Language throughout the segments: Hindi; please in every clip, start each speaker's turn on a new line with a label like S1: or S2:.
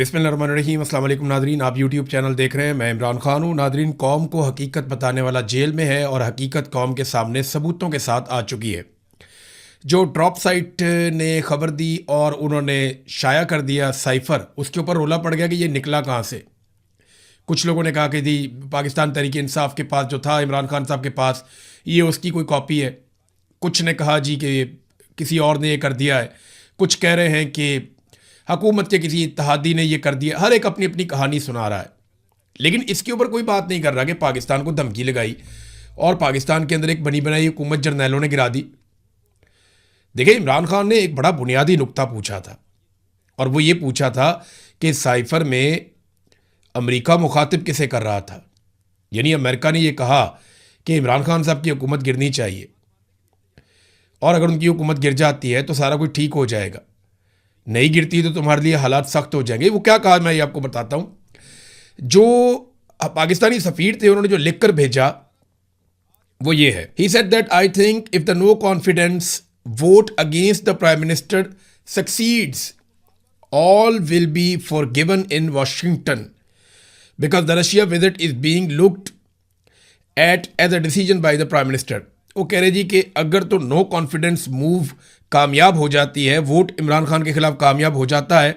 S1: बिस्मिल्लाहिर्रहमानिर्रहीम। अस्सलाम वालेकुम नादरीन, आप यूट्यूब चैनल देख रहे हैं। मैं इमरान खान हूँ। नादरीन, कौम को हकीकत बताने वाला जेल में है और हकीकत कौम के सामने सबूतों के साथ आ चुकी है। जो ड्रॉप साइट ने खबर दी और उन्होंने शाया कर दिया साइफ़र, उसके ऊपर रोला पड़ गया कि ये निकला कहाँ से। कुछ लोगों ने कहा कि जी पाकिस्तान तहरीक इंसाफ के पास जो था इमरान खान साहब के पास, ये उसकी कोई कॉपी है। कुछ ने कहा जी कि किसी और ने ये कर दिया है। कुछ कह रहे हैं कि हुकूमत के किसी इत्तेहादी ने ये कर दिया। हर एक अपनी अपनी कहानी सुना रहा है, लेकिन इसके ऊपर कोई बात नहीं कर रहा कि पाकिस्तान को धमकी लगाई और पाकिस्तान के अंदर एक बनी बनाई हुकूमत जर्नैलों ने गिरा दी। देखिए, इमरान खान ने एक बड़ा बुनियादी नुक्ता पूछा था और वो ये पूछा था कि साइफर में अमेरिका मुखातिब किसे कर रहा था। यानी अमेरिका ने यह कहा कि इमरान खान साहब की हुकूमत गिरनी चाहिए और अगर उनकी हुकूमत गिर जाती है तो सारा कुछ ठीक हो जाएगा, नहीं गिरती तो तुम्हारे लिए हालात सख्त हो जाएंगे। वो क्या कहा मैं ये आपको बताता हूं। जो पाकिस्तानी सफीर थे उन्होंने जो लिख कर भेजा वो ये है। He said that I think if the no confidence vote against the prime minister succeeds all will be forgiven in Washington because the Russia visit is being looked at as a decision by the Prime Minister। वो कह रहे जी कि अगर तो नो कॉन्फिडेंस मूव कामयाब हो जाती है, वोट इमरान खान के खिलाफ कामयाब हो जाता है,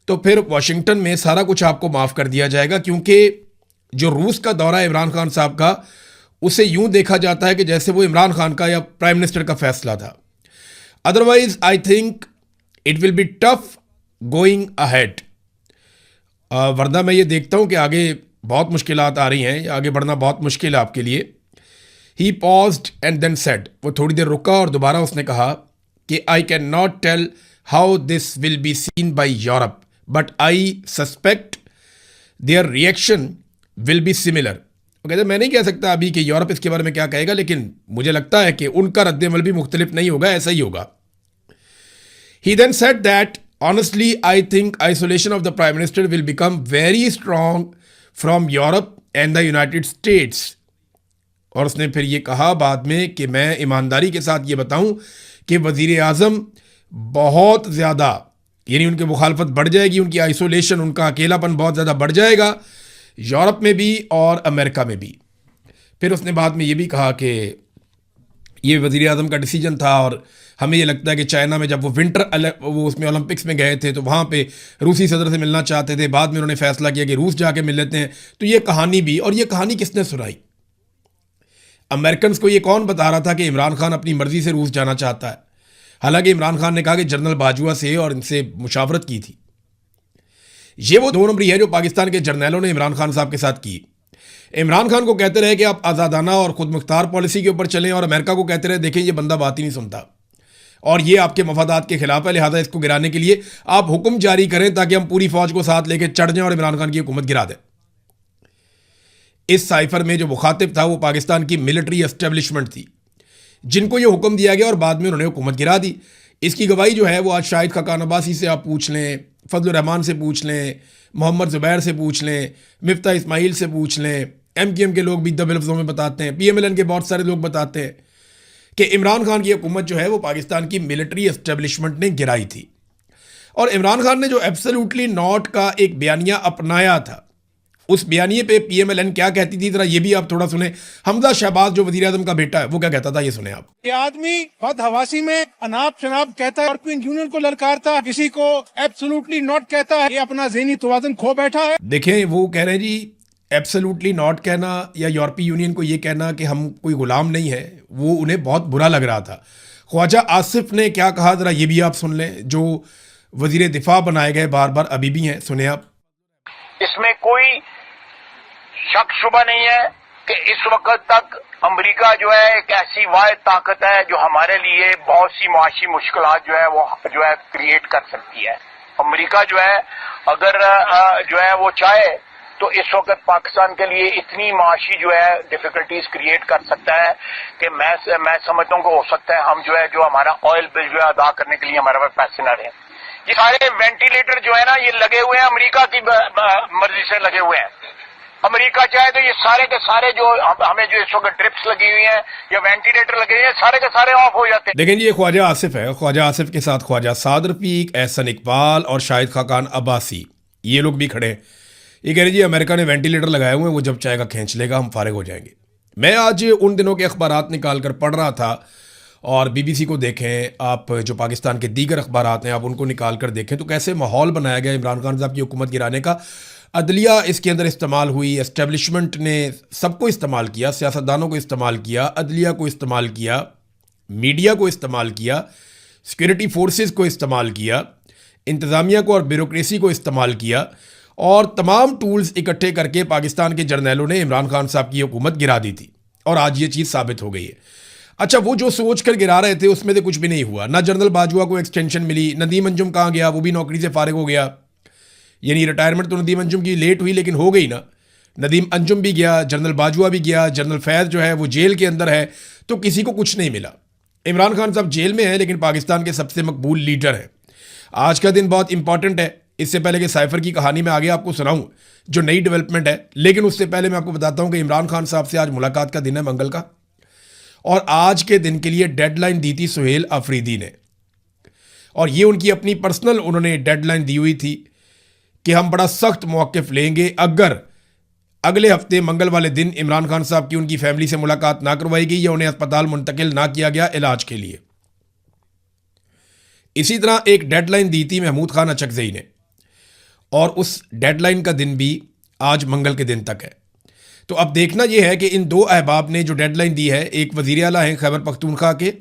S1: तो फिर वाशिंगटन में सारा कुछ आपको माफ़ कर दिया जाएगा। क्योंकि जो रूस का दौरा है इमरान खान साहब का, उसे यूं देखा जाता है कि जैसे वो इमरान खान का या प्राइम मिनिस्टर का फैसला था। Otherwise I think it will be tough going ahead. वरना मैं ये देखता हूँ कि आगे बहुत मुश्किलात आ रही हैं, आगे बढ़ना बहुत मुश्किल है आपके लिए। He paused and then said, वो थोड़ी देर रुका और दोबारा उसने कहा कि I can not tell how this will be seen by Europe but I suspect their reaction will be similar. वो कहते मैं नहीं कह सकता अभी कि यूरोप इसके बारे में क्या कहेगा, लेकिन मुझे लगता है कि उनका रद्द-ए-अमल भी मुख्तलिफ नहीं होगा, ऐसा ही होगा। He then said that honestly I think isolation of the prime minister will become very strong from Europe and the United States। और उसने फिर ये कहा बाद में कि मैं ईमानदारी के साथ ये बताऊं कि वजीर आज़म बहुत ज़्यादा, यानी उनकी मुखालफत बढ़ जाएगी, उनकी आइसोलेशन, उनका अकेलापन बहुत ज़्यादा बढ़ जाएगा यूरोप में भी और अमेरिका में भी। फिर उसने बाद में ये भी कहा कि ये वज़ीर आज़म का डिसीजन था और हमें ये लगता है कि चाइना में जब वो उसमें ओलंपिक्स में गए थे तो वहाँ पे रूसी सदर से मिलना चाहते थे, बाद में उन्होंने फैसला किया कि रूस जाके मिल लेते हैं। तो ये कहानी भी, और ये कहानी किसने सुनाई? अमेरिकन को ये कौन बता रहा था कि इमरान खान अपनी मर्जी से रूस जाना चाहता है? हालांकि इमरान खान ने कहा कि जनरल बाजवा से और इनसे मुशावरत की थी। ये वो 2 नंबरी है जो पाकिस्तान के जर्नैलों ने इमरान खान साहब के साथ की। इमरान खान को कहते रहे कि आप आज़ादाना और खुद मुख्तार पॉलिसी के ऊपर चलें, और अमेरिका को कहते रहे देखें ये बंदा बात ही नहीं सुनता और ये आपके मफादात के खिलाफ है, लिहाजा इसको गिराने के लिए आप हुक्म जारी करें ताकि हम पूरी फौज को साथ लेकर चढ़ जाएं और इमरान खान की हुकूमत गिरा दें। इस साइफर में जो मुखातिब था वो पाकिस्तान की मिलिट्री एस्टेब्लिशमेंट थी, जिनको ये हुक्म दिया गया और बाद में उन्होंने हुकूमत गिरा दी। इसकी गवाही जो है वो आज शाहिद खाकान अब्बासी से आप पूछ लें, फजलुर रहमान से पूछ लें, मोहम्मद ज़ुबैर से पूछ लें, मिफ्ता इस्माइल से पूछ लें, MQM के लोग भी दबे लफ्ज़ों में बताते हैं, PMLN के बहुत सारे लोग बताते हैं कि इमरान खान की हुकूमत जो है वो पाकिस्तान की मिलिट्री एस्टेब्लिशमेंट ने गिराई थी। और इमरान खान ने जो एब्सोल्युटली नॉट का एक बयानिया अपनाया था, उस बयानिए पे PMLN क्या कहती थी, जरा ये भी आप थोड़ा सुने। हमजा शहबाज जो वजीर आज़म का बेटा है वो क्या कहता था, ये सुने आप।
S2: ये आदमी बहुत हवासी में अनाप शनाप कहता है, यूरोपियन यूनियन को ललकारता है, किसी को एब्सोल्युटली नॉट कहता है, ये अपना ज़हनी तवाज़ुन खो बैठा है।
S1: देखें, वो कह रहे हैं जी एब्सोल्युटली नॉट कहना या यूरोपीय यूनियन को ये कहना कि हम कोई गुलाम नहीं है, वो उन्हें बहुत बुरा लग रहा था। ख्वाजा आसिफ ने क्या कहा, जरा ये भी आप सुन लें, जो वजीर दिफा बनाए गए बार बार अभी भी हैं, सुने आप।
S3: इसमें कोई शक शुबा नहीं है कि इस वक्त तक अमेरिका जो है एक ऐसी वाहिद ताकत है जो हमारे लिए बहुत सी मुआशी मुश्किलात जो है क्रिएट कर सकती है। अमेरिका जो है अगर जो है वो चाहे तो इस वक्त पाकिस्तान के लिए इतनी माशी जो है डिफिकल्टीज क्रिएट कर सकता है कि मैं समझता हूँ कि हो सकता है हम जो हमारा ऑयल बिल जो है अदा करने के लिए हमारे पास पैसे न रहे। ये सारे वेंटिलेटर जो है ना, ये लगे हुए हैं अमेरिका की मर्जी से लगे हुए हैं। अमेरिका चाहे तो ये सारे के सारे जो हमें जो इस वक्त ड्रिप्स लगी हुई हैं या वेंटिलेटर लगे हुए हैं, सारे के सारे ऑफ हो जाते हैं।
S1: लेकिन ये ख्वाजा आसिफ है, ख्वाजा आसिफ के साथ ख्वाजा साद रफीक, एहसन इकबाल और शाहिद खाकान अब्बासी, ये लोग भी खड़े हैं, ये कह रहे जी अमेरिका ने वेंटिलेटर लगाए हुए हैं, वो जब चाहेगा खींच लेगा, हम फारिग हो जाएंगे। मैं आज उन दिनों के अखबारात निकाल कर पढ़ रहा था, और बीबीसी को देखें आप, जो पाकिस्तान के दीगर अखबारात हैं आप उनको निकाल कर देखें, तो कैसे माहौल बनाया गया इमरान खान साहब की हुकूमत गिराने का। अदलिया इसके अंदर इस्तेमाल हुई, एस्टेब्लिशमेंट ने सबको इस्तेमाल किया, सियासतदानों को इस्तेमाल किया, अदलिया को इस्तेमाल किया, मीडिया को इस्तेमाल किया, सिक्योरिटी फोर्सेस को इस्तेमाल किया, इंतज़ामिया को और ब्यूरोक्रेसी को इस्तेमाल किया, और तमाम टूल्स इकट्ठे करके पाकिस्तान के जर्नैलों ने इमरान खान साहब की हुकूमत गिरा दी थी, और आज ये चीज़ साबित हो गई है। अच्छा, वो जो सोच कर गिरा रहे थे उसमें से कुछ भी नहीं हुआ। ना जनरल बाजवा को एक्सटेंशन मिली, नदीम अंजुम कहाँ गया, वो भी नौकरी से फारिग हो गया। यानी रिटायरमेंट तो नदीम अंजुम की लेट हुई लेकिन हो गई ना। नदीम अंजुम भी गया, जनरल बाजवा भी गया, जनरल फैज़ जो है वो जेल के अंदर है, तो किसी को कुछ नहीं मिला। इमरान खान साहब जेल में है लेकिन पाकिस्तान के सबसे मकबूल लीडर हैं। आज का दिन बहुत इंपॉर्टेंट है। इससे पहले कि साइफर की कहानी में आगे आपको सुनाऊं जो नई डेवलपमेंट है, लेकिन उससे पहले मैं आपको बताता हूं कि इमरान खान साहब से आज मुलाकात का दिन है, मंगल का, और आज के दिन के लिए डेडलाइन दी थी सुहेल अफरीदी ने, और ये उनकी अपनी पर्सनल उन्होंने डेडलाइन दी हुई थी कि हम बड़ा सख्त मौक़िफ़ लेंगे अगर अगले हफ्ते मंगल वाले दिन इमरान खान साहब की उनकी फैमिली से मुलाकात ना करवाई गई या उन्हें अस्पताल मुंतकिल ना किया गया इलाज के लिए। इसी तरह एक डेडलाइन दी थी महमूद खान अचकज़ई ने, और उस डेडलाइन का दिन भी आज मंगल के दिन तक है। तो अब देखना यह है कि इन दो अहबाब ने जो डेडलाइन दी है, एक वज़ीर आला हैं खैबर पख्तूनख्वा के,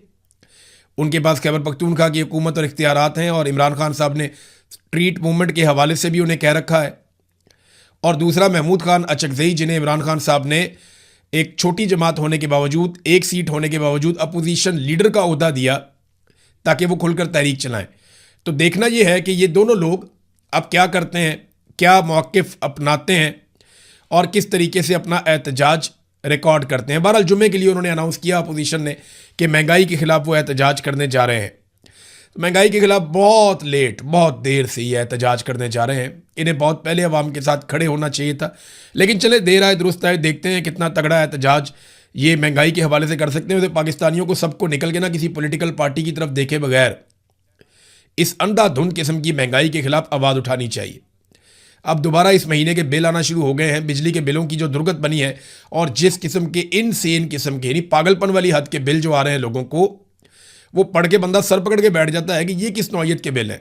S1: उनके पास खैबर पख्तूनख्वा की हुकूमत और इख्तियारात हैं, और इमरान खान साहब ने स्ट्रीट मूवमेंट के हवाले से भी उन्हें कह रखा है, और दूसरा महमूद खान अचकज़ई जिन्हें इमरान खान साहब ने एक छोटी जमात होने के बावजूद, एक सीट होने के बावजूद अपोजिशन लीडर का ओहदा दिया ताकि वो खुलकर तहरीक चलाएं। तो देखना यह है कि ये दोनों लोग अब क्या करते हैं, क्या मौक़िफ़ अपनाते हैं और किस तरीके से अपना एहतजाज रिकॉर्ड करते हैं। बहरहाल जुम्मे के लिए उन्होंने अनाउंस किया अपोजिशन ने कि महंगाई के ख़िलाफ़ वो एहतजाज करने जा रहे हैं। महंगाई के ख़िलाफ़ बहुत लेट, बहुत देर से ये एहतजाज करने जा रहे हैं। इन्हें बहुत पहले अवाम के साथ खड़े होना चाहिए था, लेकिन चले देर आए दुरुस्त आए, देखते हैं कितना तगड़ा एहतजाज ये महंगाई के हवाले से कर सकते हैं। तो पाकिस्तानियों को सबको निकल के ना किसी पॉलिटिकल पार्टी की तरफ देखे बगैर इस अंधाधुंध किस्म की महंगाई के ख़िलाफ़ आवाज़ उठानी चाहिए। अब दोबारा इस महीने के बिल आना शुरू हो गए हैं, बिजली के बिलों की जो दुर्गत बनी है, और जिस किस्म के इनसेन किस्म के यानी पागलपन वाली हद के बिल जो आ रहे हैं लोगों को, वो पढ़ के बंदा सर पकड़ के बैठ जाता है कि ये किस नौयत के बिल हैं।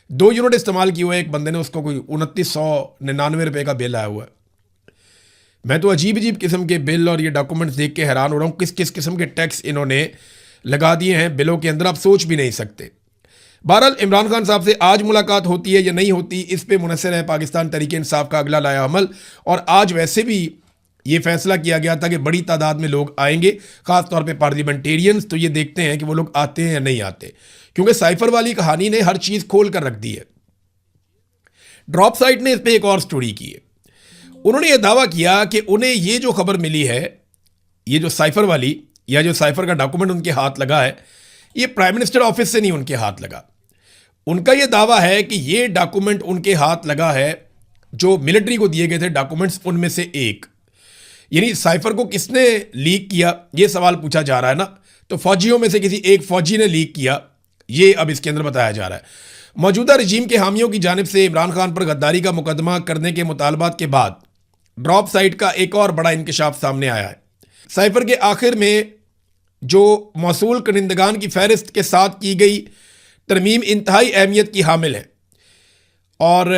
S1: 2 यूनिट इस्तेमाल किए हुए एक बंदे ने, उसको कोई 2999 रुपये का बिल आया हुआ है। मैं तो अजीब अजीब किस्म के बिल और ये डॉक्यूमेंट्स देख के हैरान हो रहा हूँ, किस किस किस्म के टैक्स इन्होंने लगा दिए हैं बिलों के अंदर, आप सोच भी नहीं सकते। बहरहाल इमरान खान साहब से आज मुलाकात होती है या नहीं होती, इस पे मुनहसर है पाकिस्तान तहरीक इंसाफ का अगला लाया अमल। और आज वैसे भी ये फैसला किया गया था कि बड़ी तादाद में लोग आएंगे, ख़ास तौर पे पार्लियामेंटेरियंस। तो ये देखते हैं कि वो लोग आते हैं या नहीं आते, क्योंकि साइफर वाली कहानी ने हर चीज़ खोल कर रख दी है। ड्रॉप साइट ने इस पर एक और स्टोरी की है। उन्होंने ये दावा किया कि उन्हें ये जो खबर मिली है, ये जो साइफर वाली या जो साइफर का डॉक्यूमेंट उनके हाथ लगा है, ये प्राइम मिनिस्टर ऑफिस से नहीं उनके हाथ लगा। उनका ये दावा है कि ये डॉक्यूमेंट उनके हाथ लगा है जो मिलिट्री को दिए गए थे डॉक्यूमेंट्स, उनमें से एक। यानी साइफर को किसने लीक किया, ये सवाल पूछा जा रहा है ना। तो फौजियों में से किसी एक फौजी ने लीक किया, ये अब इसके अंदर बताया जा रहा है। मौजूदा रजीम के हामियों की जानिब से इमरान खान पर गद्दारी का मुकदमा करने के मुतालबात के बाद ड्रॉप साइट का एक और बड़ा इंकशाफ सामने आया है। साइफर के आखिर में जो मौसूल कनिंदगान की फहरिस्त के साथ की गई तरमीम इंतहाई अहमियत की हामिल है, और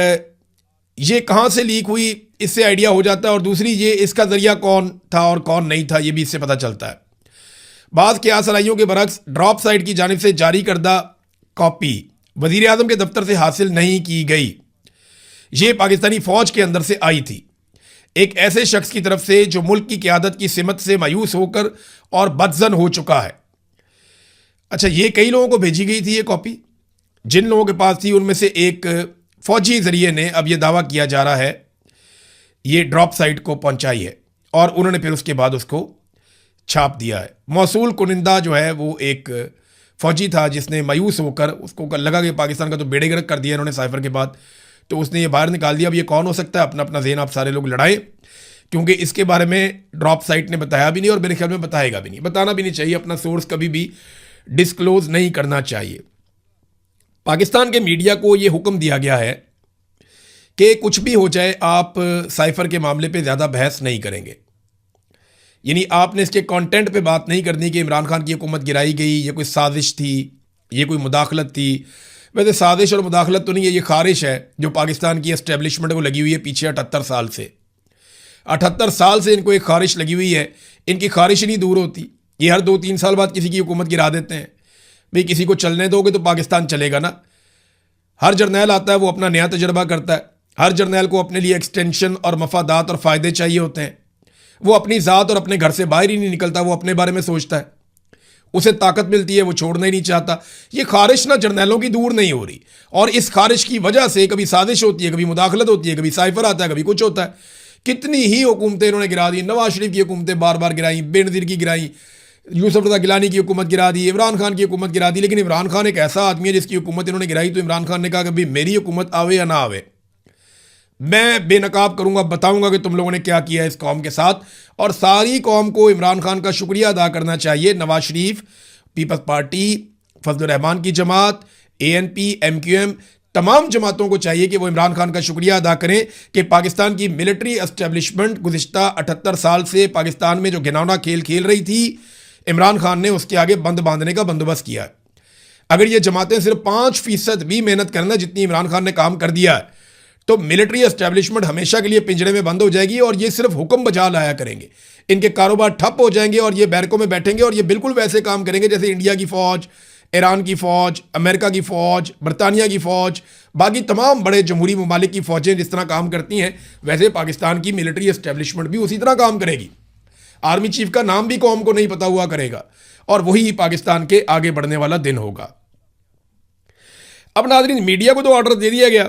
S1: ये कहाँ से लीक हुई इससे आइडिया हो जाता है, और दूसरी ये इसका ज़रिया कौन था और कौन नहीं था ये भी इससे पता चलता है। बाज़ के आसराइयों के बरक्स ड्रॉप साइट की जानिब से जारी करदा कॉपी वज़ीर आज़म के दफ्तर से हासिल नहीं की गई, ये पाकिस्तानी फ़ौज के अंदर से आई थी, एक ऐसे शख्स की तरफ से जो मुल्क की क़यादत की सिमत से मायूस होकर और बदज़न हो चुका है। अच्छा, ये कई लोगों को भेजी गई थी ये कॉपी। जिन लोगों के पास थी उनमें से एक फ़ौजी ज़रिए ने, अब ये दावा किया जा रहा है, ये ड्रॉप साइट को पहुंचाई है, और उन्होंने फिर उसके बाद उसको छाप दिया है। मौसूल कुनिंदा जो है वो एक फ़ौजी था जिसने मायूस होकर, उसको लगा कि पाकिस्तान का तो बेड़े गर्क कर दिया इन्होंने साइफर के बाद, तो उसने ये बाहर निकाल दिया। अब ये कौन हो सकता है, अपना अपना ज़हन आप सारे लोग लड़ाएं, क्योंकि इसके बारे में ड्रॉप साइट ने बताया भी नहीं और मेरे ख्याल में बताएगा भी नहीं। बताना भी नहीं चाहिए, अपना सोर्स कभी भी डिस्क्लोज नहीं करना चाहिए। पाकिस्तान के मीडिया को ये हुक्म दिया गया है कि कुछ भी हो जाए आप साइफर के मामले पे ज़्यादा बहस नहीं करेंगे, यानी आपने इसके कंटेंट पे बात नहीं करनी कि इमरान खान की हुकूमत गिराई गई, ये कोई साजिश थी, ये कोई मुदाखलत थी। वैसे साजिश और मुदाखलत तो नहीं है, ये खारिश है जो पाकिस्तान की एस्टेब्लिशमेंट को लगी हुई है पीछे 78 साल से। 78 साल से इनको एक खारिश लगी हुई है, इनकी खारिश नहीं दूर होती। ये हर 2-3 साल बाद किसी की हुकूमत गिरा देते हैं। भाई किसी को चलने दोगे तो पाकिस्तान चलेगा ना। हर जर्नैल आता है वो अपना नया तजर्बा करता है, हर जर्नैल को अपने लिए एक्सटेंशन और मफादात और फ़ायदे चाहिए होते हैं। वो अपनी ज़ात और अपने घर से बाहर ही नहीं निकलता, वो अपने बारे में सोचता है, उसे ताकत मिलती है, वो छोड़ना ही नहीं चाहता। ये खारिश ना जर्नैलों की दूर नहीं हो रही, और इस खारिश की वजह से कभी साजिश होती है, कभी मुदाखलत होती है, कभी साइफर आता है, कभी कुछ होता है। कितनी ही हुकूमतें इन्होंने गिरा दी, नवाज शरीफ की हुकूमतें बार बार गिराई, बेनज़ीर की गिराई, यूसुफ रज़ा गिलानी की हुकूमत गिरा दी, इमरान खान की हुकूमत गिरा दी। लेकिन इमरान खान एक ऐसा आदमी है जिसकी हुकूमत इन्होंने गिराई तो इमरान खान ने कहा कि भाई मेरी हुकूमत आवे या ना आवे, मैं बेनकाब करूंगा, बताऊंगा कि तुम लोगों ने क्या किया है इस कौम के साथ। और सारी कौम को इमरान खान का शुक्रिया अदा करना चाहिए। नवाज शरीफ, पीपल्स पार्टी, फजल रहमान की जमात, ANP, MQM, तमाम जमातों को चाहिए कि वो इमरान खान का शुक्रिया अदा करें कि पाकिस्तान की मिलिट्री एस्टेब्लिशमेंट गुज़िश्ता 78 साल से पाकिस्तान में जो घिनौना खेल खेल रही थी, इमरान खान ने उसके आगे बंद बांधने का बंदोबस्त किया है। अगर ये जमातें सिर्फ 5% भी मेहनत करना जितनी इमरान खान ने काम कर दिया है, तो मिलिट्री एस्टेब्लिशमेंट हमेशा के लिए पिंजरे में बंद हो जाएगी और ये सिर्फ हुक्म बजा लाया करेंगे। इनके कारोबार ठप हो जाएंगे और ये बैरकों में बैठेंगे और ये बिल्कुल वैसे काम करेंगे जैसे इंडिया की फ़ौज, ईरान की फ़ौज, अमेरिका की फ़ौज, बरतानिया की फ़ौज, बाकी तमाम बड़े जमहूरी ममालिक की फ़ौजें जिस तरह काम करती हैं, वैसे पाकिस्तान की मिलिट्री एस्टेब्लिशमेंट भी उसी तरह काम करेगी। आर्मी चीफ का नाम भी कौम को नहीं पता हुआ करेगा और वही पाकिस्तान के आगे बढ़ने वाला दिन होगा। अब नाज़रीन, मीडिया को तो ऑर्डर दे दिया गया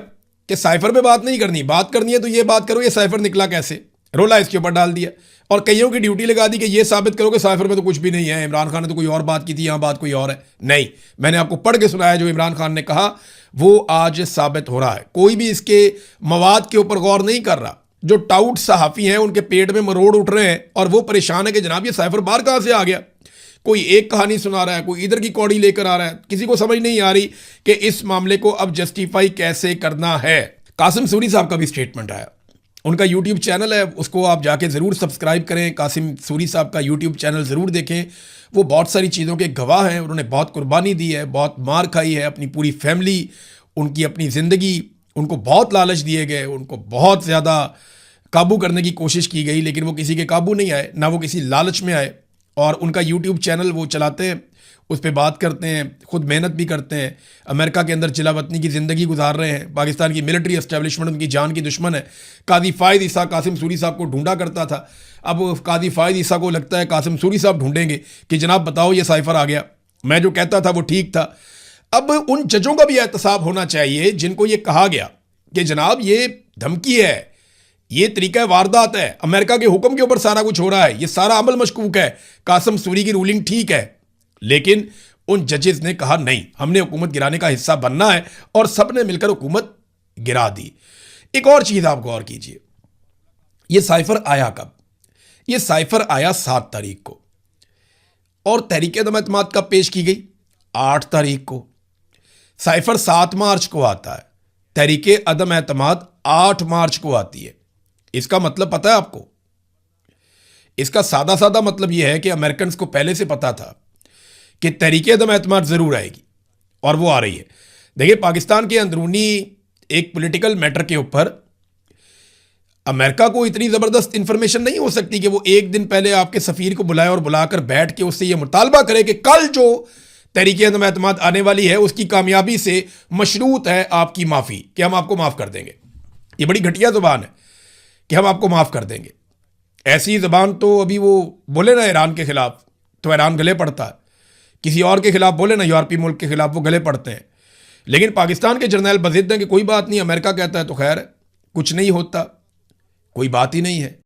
S1: कि साइफर पे बात नहीं करनी, बात करनी है तो ये बात करो, ये साइफर निकला कैसे, रोला इसके ऊपर डाल दिया और कईयों की ड्यूटी लगा दी कि ये साबित करो कि साइफर में तो कुछ भी नहीं है, इमरान खान ने तो कोई और बात की थी, यहाँ बात कोई और है। नहीं, मैंने आपको पढ़ के सुनाया जो इमरान खान ने कहा वो आज साबित हो रहा है। कोई भी इसके मवाद के ऊपर गौर नहीं कर रहा। जो टाउट सहाफ़ी हैं उनके पेट में मरोड़ उठ रहे हैं और वो परेशान है कि जनाब ये साइफर बाहर कहाँ से आ गया। कोई एक कहानी सुना रहा है, कोई इधर की कौड़ी लेकर आ रहा है, किसी को समझ नहीं आ रही कि इस मामले को अब जस्टिफाई कैसे करना है। कासिम सूरी साहब का भी स्टेटमेंट आया, उनका यूट्यूब चैनल है, उसको आप जाके ज़रूर सब्सक्राइब करें। कासिम सूरी साहब का यूट्यूब चैनल ज़रूर देखें, वो बहुत सारी चीज़ों के गवाह हैं। उन्होंने बहुत कुर्बानी दी है, बहुत मार खाई है, अपनी पूरी फैमिली, उनकी अपनी ज़िंदगी, उनको बहुत लालच दिए गए, उनको बहुत ज़्यादा काबू करने की कोशिश की गई, लेकिन वो किसी के काबू नहीं आए, ना वो किसी लालच में आए। और उनका यूट्यूब चैनल वो चलाते हैं, उस पर बात करते हैं, खुद मेहनत भी करते हैं, अमेरिका के अंदर जिला वतनी की ज़िंदगी गुजार रहे हैं। पाकिस्तान की मिलिट्री एस्टेब्लिशमेंट उनकी जान की दुश्मन है। काजी फ़ायद ईसा कासिम सूरी साहब को ढूंढा करता था, अब काजी फ़ायद ईसा को लगता है कासिम सूरी साहब ढूंढेंगे कि जनाब बताओ ये साइफर आ गया, मैं जो कहता था वो ठीक था। अब उन जजों का भी एहतसाब होना चाहिए जिनको ये कहा गया कि जनाब ये धमकी है, ये तरीका वारदात है, अमेरिका के हुक्म के ऊपर सारा कुछ हो रहा है, ये सारा अमल मशकूक है, कासिम सूरी की रूलिंग ठीक है। लेकिन उन जजेस ने कहा नहीं, हमने हुकूमत गिराने का हिस्सा बनना है और सब ने मिलकर हुकूमत गिरा दी। एक और चीज़ आप गौर कीजिए, ये साइफर आया कब? ये साइफर आया 7 तारीख को और तहरीक अदम एतमाद कब पेश की गई? 8 तारीख को। साइफर 7 मार्च को आता है, तहरीक अदम एतमाद 8 मार्च को आती है। इसका मतलब पता है आपको? इसका सादा सादा मतलब यह है कि अमेरिकन को पहले से पता था कि तहरीक अदम एतमाद ज़रूर आएगी और वो आ रही है। देखिए, पाकिस्तान के अंदरूनी एक पॉलिटिकल मैटर के ऊपर अमेरिका को इतनी ज़बरदस्त इंफॉर्मेशन नहीं हो सकती कि वो एक दिन पहले आपके सफ़ीर को बुलाए और बुलाकर बैठ के उससे ये मुतालबा करे कि कल जो तहरीक अदम एतमाद आने वाली है उसकी कामयाबी से मशरूत है आपकी माफ़ी, कि हम आपको माफ़ कर देंगे। ये बड़ी घटिया ज़ुबान है कि हम आपको माफ़ कर देंगे। ऐसी ज़बान तो अभी वो बोले ना ईरान के ख़िलाफ़ तो ईरान गले पड़ता है, किसी और के ख़िलाफ़ बोले ना यूरोपीय मुल्क के ख़िलाफ़ वो गले पड़ते हैं। लेकिन पाकिस्तान के जर्नैल बज़िद्द हैं कि कोई बात नहीं, अमेरिका कहता है तो खैर है, कुछ नहीं होता, कोई बात ही नहीं है।